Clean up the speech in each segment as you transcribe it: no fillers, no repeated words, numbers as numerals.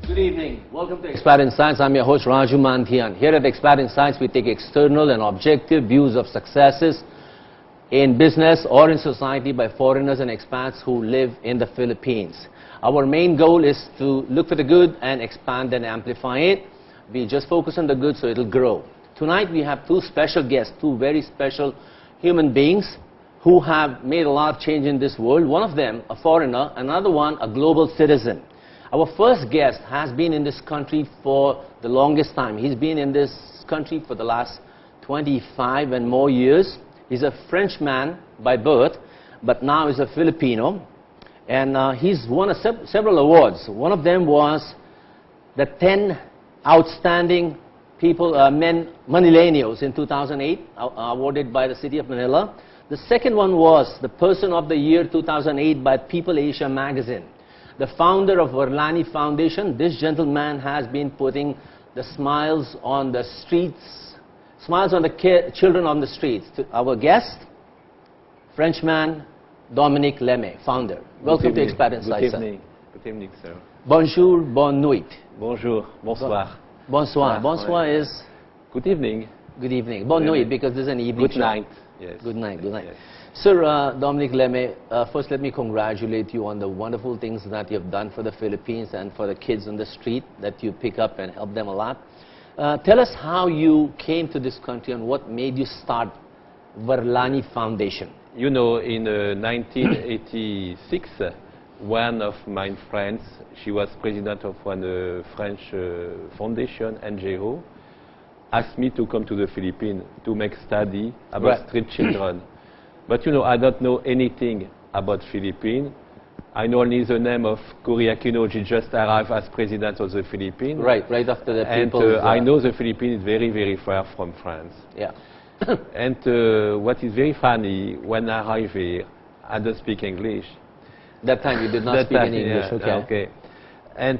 Good evening. Welcome to Expat Insights. I'm your host Raju Manthian. Here at Expat Insights, we take external and objective views of successes in business or in society by foreigners and expats who live in the Philippines. Our main goal is to look for the good and expand and amplify it. We just focus on the good so it'll grow. Tonight we have two special guests, two very special human beings who have made a lot of change in this world. One of them a foreigner, another one a global citizen. Our first guest has been in this country for the longest time. He's been in this country for the last 25 and more years. He's a Frenchman by birth, but now is a Filipino. And he's won several awards. One of them was the 10 Outstanding Men Manileños in 2008, awarded by the city of Manila. The second one was the Person of the Year 2008 by People Asia magazine. The founder of Virlanie Foundation, this gentleman has been putting the smiles on the streets, smiles on the children on the streets. To our guest, Frenchman, Dominique Lemay, founder. Welcome to Expat Insights. Good evening. Good evening, sir. Bonjour, bonne nuit. Bonjour, bonsoir. Bonsoir. Bonsoir is? Good evening. Good evening. Bonne nuit, because this is an evening Good night. Yes. Good night. Good night. Yes. Sir, Dominique Lemay, first let me congratulate you on the wonderful things that you have done for the Philippines and for the kids on the street that you pick up and help them a lot. Tell us how you came to this country and what made you start Virlanie Foundation. You know, in 1986, one of my friends, she was president of one French foundation, NGO, asked me to come to the Philippines to make study about street children. But you know, I don't know anything about Philippines. I know only the name of Cory Aquino. She just arrived as president of the Philippines. Right after the people. And I know the Philippines is very, very far from France. Yeah. And what is very funny, when I arrived here, I don't speak English. That time you did not speak any English, yeah, okay. And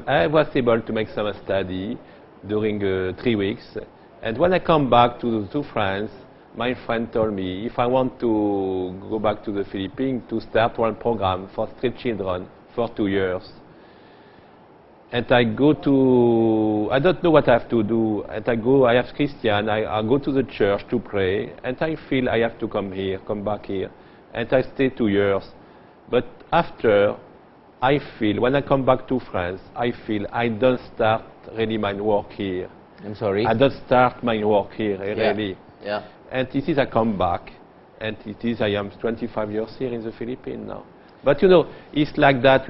I was able to make some study during 3 weeks. And when I come back to France, my friend told me if I want to go back to the Philippines to start one program for street children for 2 years. And I go to, I don't know what I have to do. And I have Christian, I go to the church to pray. And I feel I have to come back here. And I stay 2 years. But after, I feel, when I come back to France, I feel I don't start really my work here. I'm sorry? I don't start my work here, really. Yeah. And it is I come back, and it is I am 25 years here in the Philippines now. But you know, it's like that.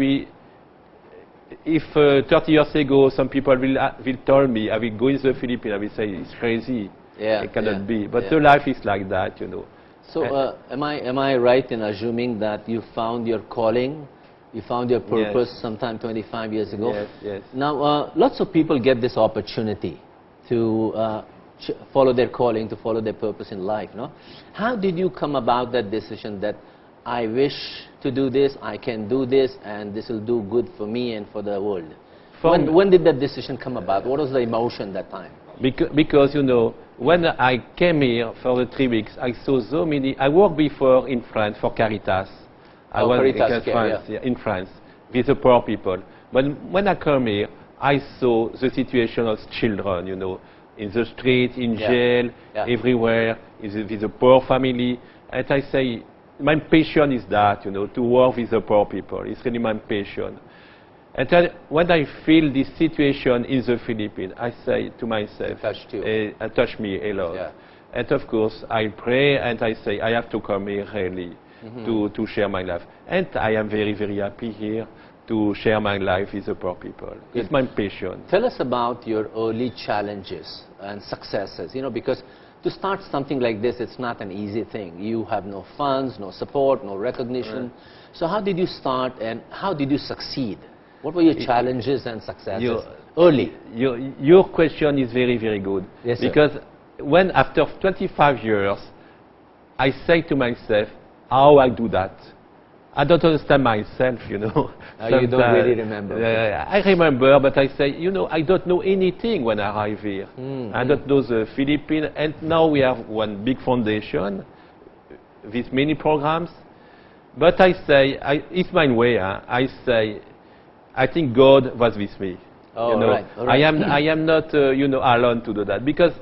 If 30 years ago some people will tell me I will go in the Philippines, I will say it's crazy. Yeah, it cannot be. But the life is like that, you know. So am I right in assuming that you found your calling, you found your purpose sometime 25 years ago? Yes, yes. Now, lots of people get this opportunity to follow their calling, to follow their purpose in life, no? How did you come about that decision that I wish to do this, I can do this, and this will do good for me and for the world? When did that decision come about? What was the emotion that time? Because, you know, when I came here for the 3 weeks, I saw so many. I worked before in France for Caritas. I was in France with the poor people. But when I come here, I saw the situation of children, you know, in the street, in jail, everywhere, with a poor family. And I say, my passion is that, you know, to work with the poor people. It's really my passion. And then when I feel this situation in the Philippines, I say to myself, it touched me a lot. Yeah. And of course, I pray and I say, I have to come here really to share my life. And I am very, very happy here to share my life with the poor people. Good. It's my passion. Tell us about your early challenges and successes, you know, because to start something like this, it's not an easy thing. You have no funds, no support, no recognition. So how did you start and how did you succeed? What were your challenges and successes early? Your question is very, very good. Yes, sir. Because when after 25 years, I say to myself, how I do that? I don't understand myself, you know. You don't really remember. I remember, but I say, you know, I don't know anything when I arrive here. I don't know the Philippines, and now we have one big foundation with many programs. But I say, it's my way. I say, I think God was with me. Oh, you know, all right. I am not, you know, alone to do that, because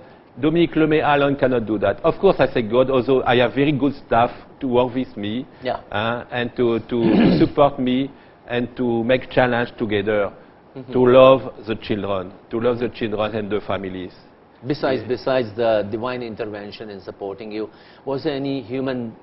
Dominique Lemay alone cannot do that. Of course, I say God, although I have very good staff to work with me, and to support me and to make challenge together, to love the children, and the families. Besides the divine intervention in supporting you, was there any human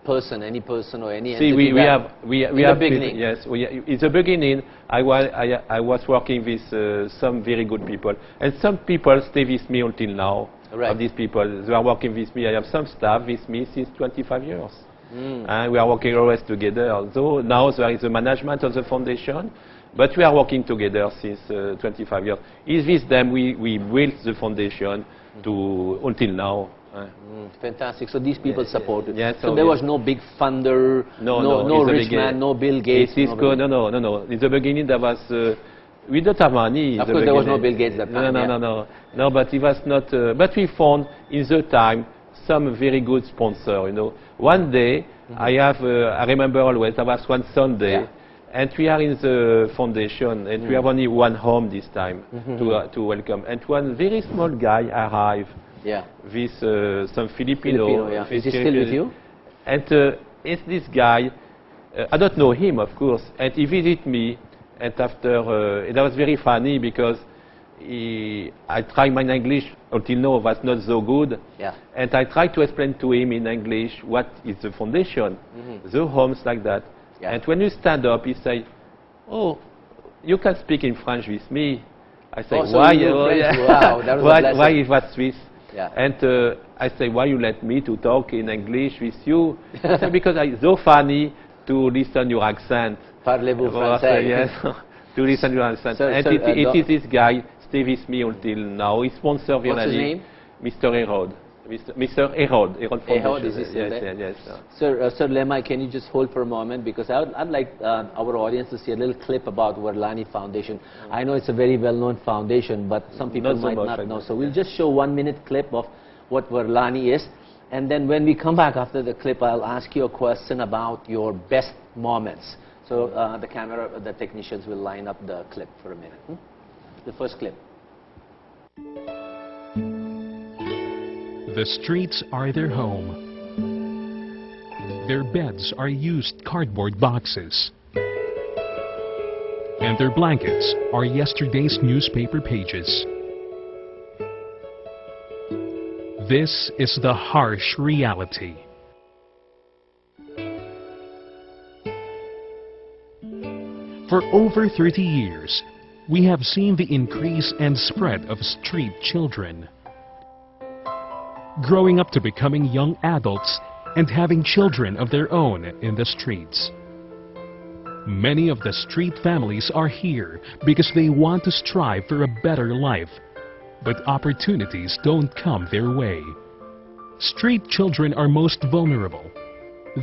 person, any person or any entity? See, we have beginning. Yes, in the beginning, I was working with some very good people, and some people stay with me until now. Right. Of these people, they are working with me. I have some staff with me since 25 years, and we are working always together. Although now there is the management of the foundation, but we are working together since 25 years. It's with them we built the foundation until now. Fantastic. So these people supported. Yes, so there was no big funder, no rich man, no Bill Gates. No. In the beginning there was, we don't have money. Of course there was no Bill Gates that time. No, but it was not, but we found in the time some very good sponsor, you know. One day, I remember always, there was one Sunday, and we are in the foundation, and we have only one home this time to welcome. And one very small guy arrived with some Filipino. Is he still with you? And it's this guy, I don't know him, of course, and he visited me, and after, that was very funny because I tried my English until now was not so good, and I tried to explain to him in English what is the foundation, the homes like that. And when you stand up, he say, "Oh, you can speak in French with me." I say, "Why? Wow, that was why is that Swiss?" Yeah. And I say, "Why you let me to talk in English with you?" He said, "Because it's so funny to listen your accent." Parlez-vous français? Yes, to listen your accent. And it is this guy stay with me until now. He sponsor Virlanie. What's his name? Mr. Herod. Mr. Herod. Herod, is he still there? Yes. Sir Lemay, can you just hold for a moment, because I'd like our audience to see a little clip about Virlanie Foundation. I know it's a very well-known foundation, but some people might not know. So we'll just show 1-minute clip of what Virlanie is, and then when we come back after the clip, I'll ask you a question about your best moments. So the technicians will line up the clip for a minute. The first clip. The streets are their home. Their beds are used cardboard boxes. And their blankets are yesterday's newspaper pages. This is the harsh reality. For over 30 years, we have seen the increase and spread of street children, growing up to becoming young adults and having children of their own in the streets. Many of the street families are here because they want to strive for a better life, but opportunities don't come their way. Street children are most vulnerable.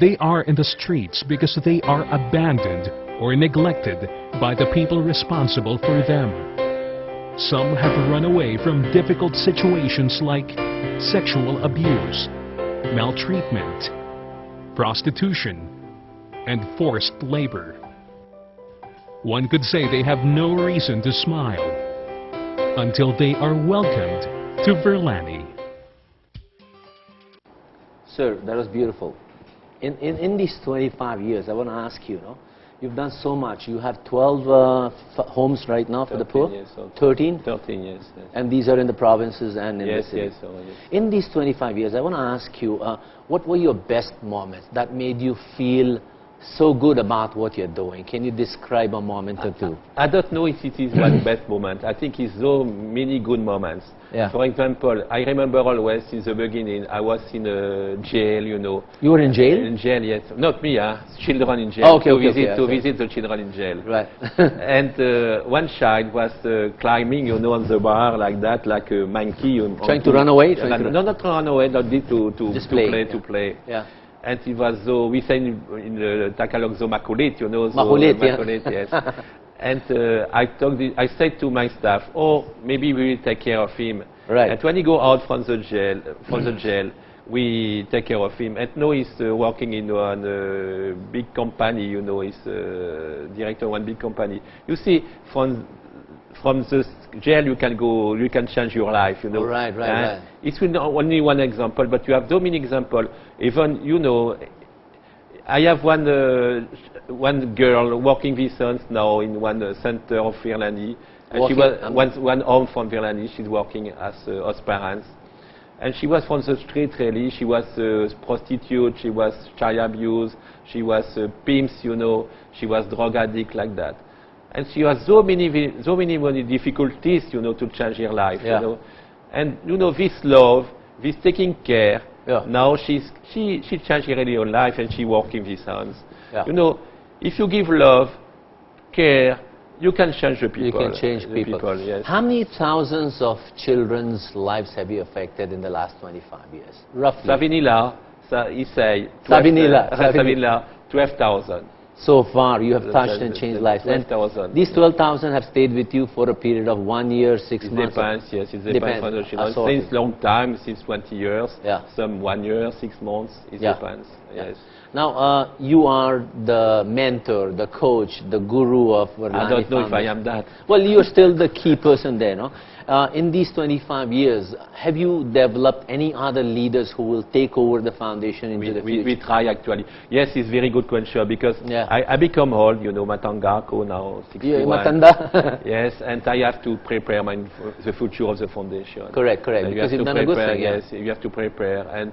They are in the streets because they are abandoned or neglected by the people responsible for them. Some have run away from difficult situations like sexual abuse, maltreatment, prostitution, and forced labor. One could say they have no reason to smile until they are welcomed to Virlanie. Sir, that was beautiful. In these 25 years, I want to ask you, you've done so much. You have 12 homes right now for the poor? Yes, 13? 13, yes. And these are in the provinces and in the city? Yes. In these 25 years, I want to ask you, what were your best moments that made you feel so good about what you're doing? Can you describe a moment or two? I don't know if it is one best moment. I think it's so many good moments. Yeah. For example, I remember always in the beginning, I was in a jail, You were in jail? In jail, yes. Not me, children in jail. Oh, okay, to visit the children in jail. Right. And one child was climbing, on the bar like that, like a monkey. Trying to run away? No, not run away, not to play. Yeah. And it was so, we say in the Tagalog, so makulit, Makulit, yes. And I said to my staff, maybe we will take care of him. Right. And when he go out from the jail, we take care of him. And now he's working in one big company, you know, he's director of one big company. You see, from the jail you can go, you can change your life, you know. Right. It's only one example, but you have so many examples. Even, you know, I have one girl working with us now in one center of Virlanie. And she was one home from Virlanie. She's working as host parents. And she was from the street, really. She was a prostitute, she was child abuse, she was pimps, you know, she was drug addict, like that. And she has so many difficulties, you know, to change her life, you know. And, you know, this love, this taking care, now she changed really her life and she working with hands. You know, if you give love, care, you can change the people. You can change people. Yes. How many thousands of children's lives have you affected in the last 25 years, roughly? Manila, he say. Manila, 12,000. So far, you have touched and changed lives. 12,000. These 12,000 have stayed with you for a period of 1 year, 6 months. Depends, yes, it depends on the children. Since long time, since 20 years. Some 1 year, 6 months. It depends. Yes. Now, you are the mentor, the coach, the guru of Virlanie I don't know Foundation. if I am that. Well, you're still the key person there, no? In these 25 years, have you developed any other leaders who will take over the foundation into the future? We try, actually. Yes, it's very good question because I become old, you know, Matangako now, 61. Matanda? Yes, and I have to prepare the future of the foundation. Correct, because you've done a good thing. Yes, you have to prepare, and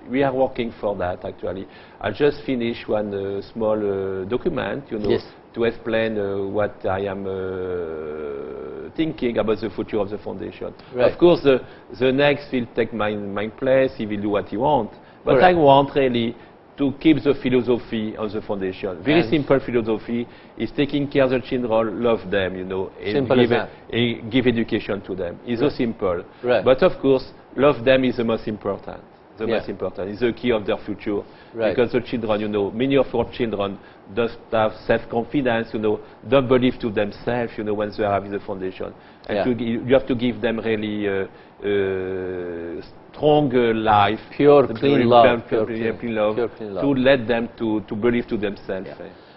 we are working for that, actually. I just finished one small document, you know, to explain what I am thinking about the future of the foundation. Of course, the next will take my place, he will do what he wants. But I want really to keep the philosophy of the foundation. Very simple philosophy is taking care of the children, love them, you know, and give education to them. It's so simple. But of course, love them is the most important. The most important is the key of their future. Because the children, you know, many of our children don't have self-confidence, you know, don't believe to themselves, you know, when they are in the foundation. And you have to give them really strong life, pure, clean love, to let them to believe to themselves.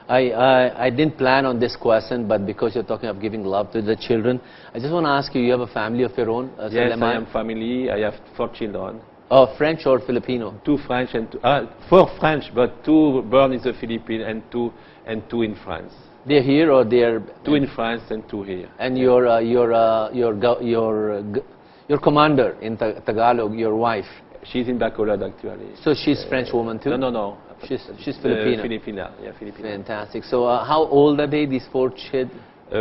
I didn't plan on this question, but because you're talking of giving love to the children, I just want to ask you, you have a family of your own? Yes, I am family. I have 4 children. Oh, French or Filipino? 2 French and 4 French, but 2 born in the Philippines and 2 in France. They're here or they're 2 in France and 2 here. And your commander in Tagalog, your wife? She's in Bacolod, actually. So she's French woman too? No. She's Filipino. Filipina, yeah, Filipina. Fantastic. So how old are they, these 4 kids?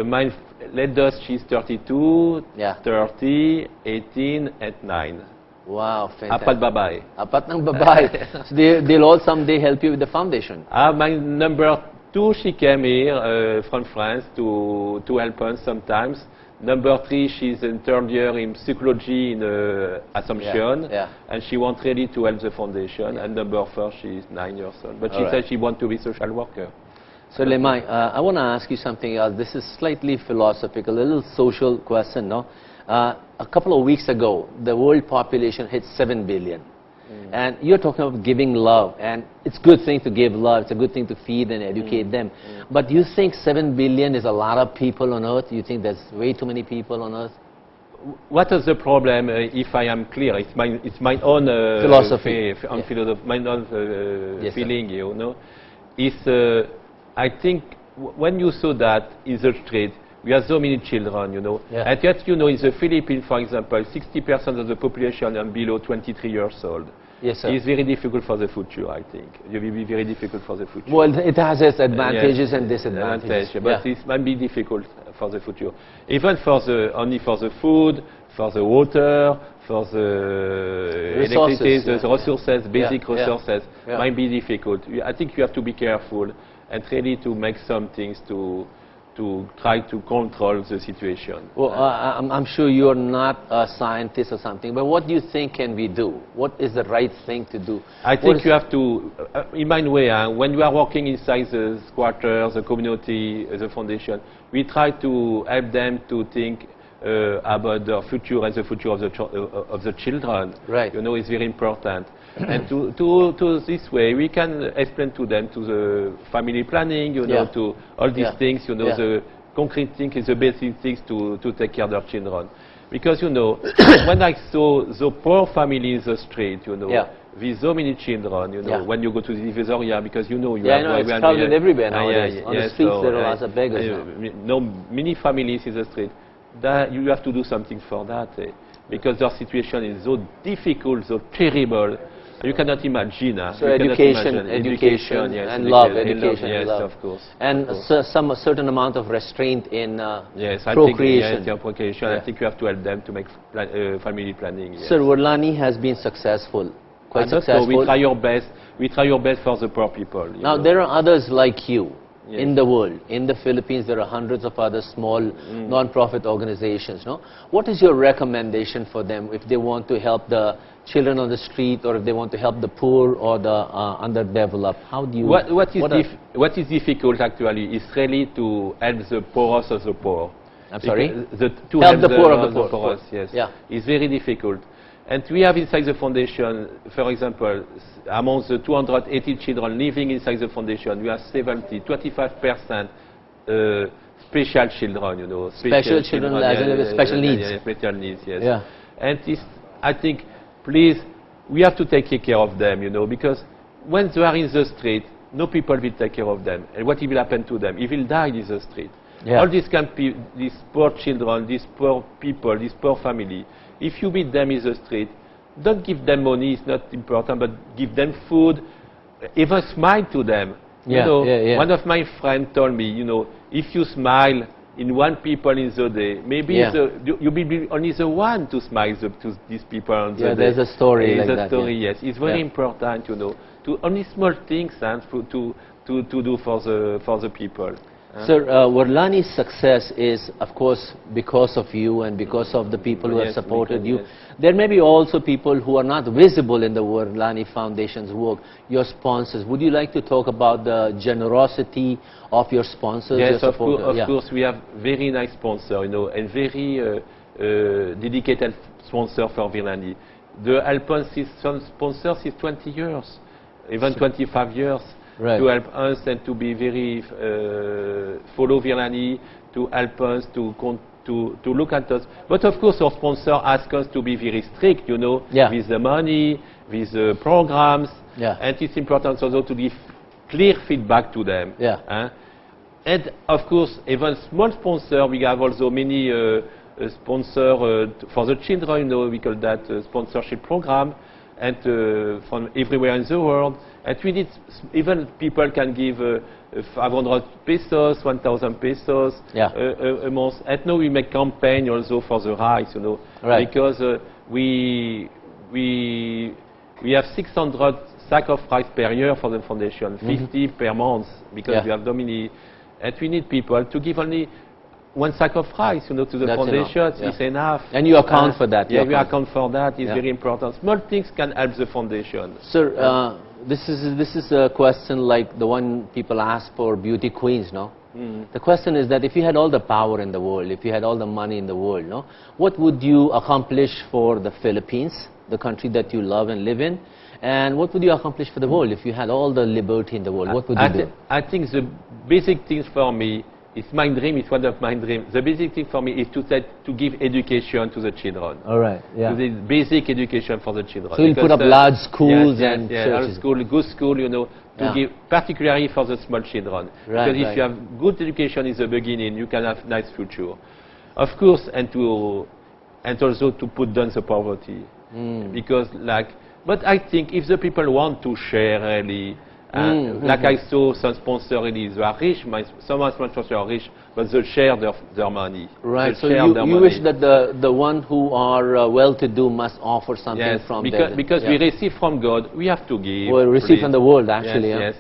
My eldest, she's 32, 30, 18, and 9. Wow, fantastic. Apat babae. Apat ng babae. So they'll all someday help you with the foundation. My number 2, she came here from France to help us sometimes. Number 3, she's in 3rd year in psychology in Assumption, and she wants really to help the foundation. And number 4, she's 9 years old. But she said she wants to be a social worker. So Lemay, I want to ask you something else. This is slightly philosophical, a little social question, no? A couple of weeks ago, the world population hit 7 billion. And you're talking about giving love, and it's a good thing to give love, it's a good thing to feed and educate them. But do you think 7 billion is a lot of people on earth? Do you think there's way too many people on earth? What is the problem, if I am clear? It's my own philosophy. My own feeling, you know. I think when you saw that in the street, we have so many children, you know. And yet, you know, in the Philippines, for example, 60% of the population are below 23 years old. Yes, sir. It's very difficult for the future, I think. It will be very difficult for the future. Well, it has its advantages and disadvantages. But it might be difficult for the future. Even only for the food, for the water, for the electricity, the resources, basic resources, might be difficult. I think you have to be careful and really to make some things to try to control the situation. Well, I'm sure you're not a scientist or something, but what do you think can we do? What is the right thing to do? I think you have to, in my way, when you are working inside the quarters, the community, the foundation, we try to help them to think about the future and the future of the children. Right. You know, it's very important. And to this way, we can explain to them to the family planning, you know, to all these things, you know, the concrete things, the basic things to take care of their children. Because, you know, when I saw the poor family in the street, you know, with so many children, you know, when you go to the divisoria, because you know, you have it's crowded everywhere nowadays. On the streets, there are lots of beggars now. Many families in the street. That you have to do something for that, because their situation is so difficult, so terrible. You cannot imagine. So education, yes, and love, education, yes, and love. Of course. And a certain amount of restraint in procreation. Procreation. I think you have to help them to make family planning. Yes. Sir, Virlanie has been successful, quite successful. We try our best. We try our best for the poor people. Now there are others like you. In the world. In the Philippines, there are hundreds of other small non-profit organizations. No? What is your recommendation for them if they want to help the children on the street, or if they want to help the poor or the underdeveloped? How do you... What is difficult, actually, is really to help the poorest of the poor. I'm sorry? To help the poor of the poor. Yes. Yeah. It's very difficult. And we have inside the foundation, for example, among the 280 children living inside the foundation, we have 25% special children, you know. Special children with special needs. Special needs, yes. Yeah. And I think, please, we have to take care of them, you know, because when they are in the street, no people will take care of them. And what will happen to them? He will die in the street. Yeah. All these poor children, these poor people, this poor family, if you meet them in the street, don't give them money, it's not important, but give them food, even smile to them. Yeah, you know, one of my friends told me, you know, if you smile in one people in the day, maybe you will be only the one to smile to these people on the day. There's a story like that. There's a story, yes. It's very important, you know, to only small things and to do for the people. Sir, Virlanie's success is, of course, because of you and because of the people who have supported you. There may be also people who are not visible in the Virlanie Foundation's work, your sponsors. Would you like to talk about the generosity of your sponsors? Yes, of course, we have very nice sponsors, you know, and very dedicated sponsor for Virlanie. The Alpine sponsor is 20 years, even 25 years. Right. To help us and to be very follow Virlanie, to help us to look at us. But of course, our sponsor ask us to be very strict, you know, with the money, with the programs, and it's important also to give clear feedback to them. And of course, even small sponsor, we have also many sponsor for the children, you know, we call that sponsorship program, and from everywhere in the world. And we need, even people can give 500 pesos, 1,000 pesos a month. And now we make campaign also for the rice, you know, because we have 600 sack of rice per year for the foundation, 50 per month, because we have Dominique. And we need people to give only one sack of rice, you know, to the foundation. It's enough. And you account for that. Yeah, we account for that. It's very important. Small things can help the foundation. Sir, this is a question like the one people ask for beauty queens, no? The question is that if you had all the power in the world, if you had all the money in the world, no, what would you accomplish for the Philippines, the country that you love and live in? And what would you accomplish for the world if you had all the liberty in the world? What would you do? I think the basic things for me, it's my dream, it's one of my dreams. The basic thing for me is to give education to the children. All right, To the basic education for the children. So you put up large schools and churches. Good school, you know, to give particularly for the small children. Because if you have good education in the beginning, you can have nice future. Of course, and also to put down the poverty. Because but I think if the people want to share really, like I saw some sponsors really, they are rich, some sponsors are rich, but they share their money. Right, so you wish that the one who are well-to-do must offer something from them. Because we receive from God, we have to give. Well, receive from the world, actually. Yes,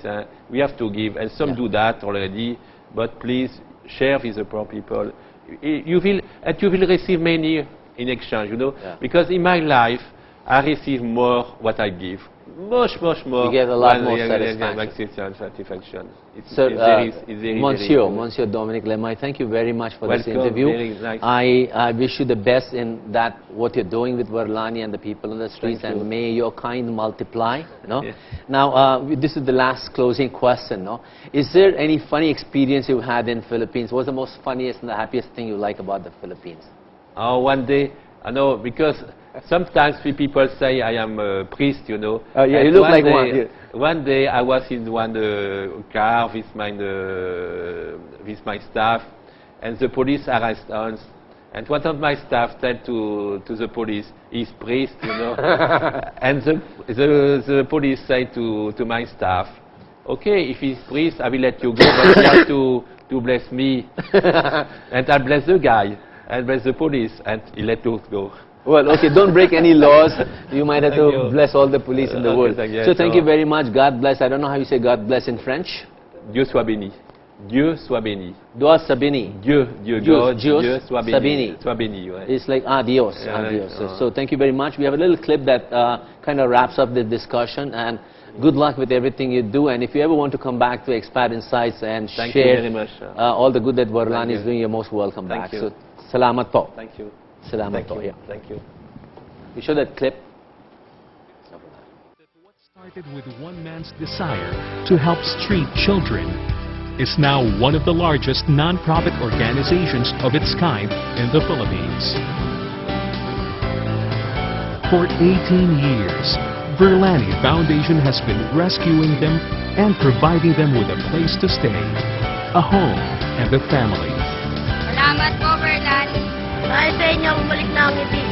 we have to give, and some do that already, but please share with the poor people. You will receive many in exchange, you know, because in my life, I receive more what I give. Much more. You get a lot more satisfaction. Sir, very Monsieur Dominique Lemay, thank you very much for this interview. Very nice. I wish you the best in that, what you're doing with Virlanie and the people on the streets, and may your kind multiply. Yes. Now, this is the last closing question. Is there any funny experience you had in Philippines? What's the most funniest and the happiest thing you like about the Philippines? Oh, one day, I know, because sometimes people say I am a priest, you know. Yeah, you look like one. Yeah. One day I was in one car with my staff, and the police arrested us. And one of my staff said to the police, he's priest, you know. And the police said to my staff, okay, if he's priest, I will let you go, but you have to bless me. And I bless the guy, and bless the police, and he let us go. Well, okay, don't break any laws. You might have to bless all the police in the world. So thank you very much. God bless. I don't know how you say God bless in French. Dieu soit béni. Dieu soit béni. Dieu soit béni. Dieu, God, Dieu soit béni. Soit béni. Ouais. It's like adios, adios. So thank you very much. We have a little clip that kind of wraps up the discussion, and good luck with everything you do. And if you ever want to come back to Expat Insights and share all the good that Virlanie is doing, you're most welcome back. So salamat po. Thank you. Salamat po. Yeah. Thank you. You show that clip. What started with one man's desire to help street children is now one of the largest non-profit organizations of its kind in the Philippines. For 18 years, Virlanie Foundation has been rescuing them and providing them with a place to stay, a home, and a family. Salamat po, Virlanie. Dahil sa inyo, bumalik na ang ngiti